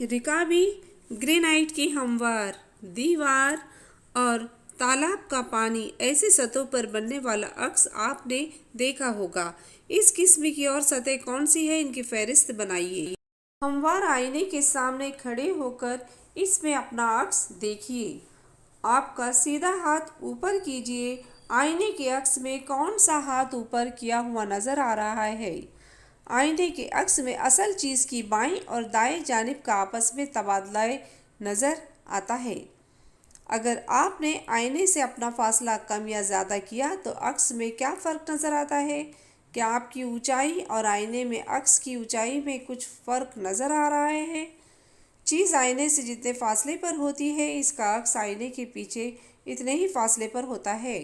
रिकाबी granite की हमवार दीवार और तालाब का पानी ऐसी सतहों पर बनने वाला अक्स आपने देखा होगा। इस किस्म की और सतह कौन सी है, इनकी फहरिस्त बनाइए। हमवार आईने के सामने खड़े होकर इसमें अपना अक्स देखिए। आपका सीधा हाथ ऊपर कीजिए। आईने के अक्स में कौन सा हाथ ऊपर किया हुआ नजर आ रहा है? आईने के अक्स में असल चीज की बाईं और दाएं जानिब का आपस में तबादला नजर आता है। अगर आपने आईने से अपना फासला कम या ज़्यादा किया तो अक्स में क्या फ़र्क नज़र आता है? क्या आपकी ऊंचाई और आईने में अक्स की ऊंचाई में कुछ फ़र्क नज़र आ रहा है? चीज़ आईने से जितने फासले पर होती है, इसका अक्स आईने के पीछे इतने ही फासले पर होता है।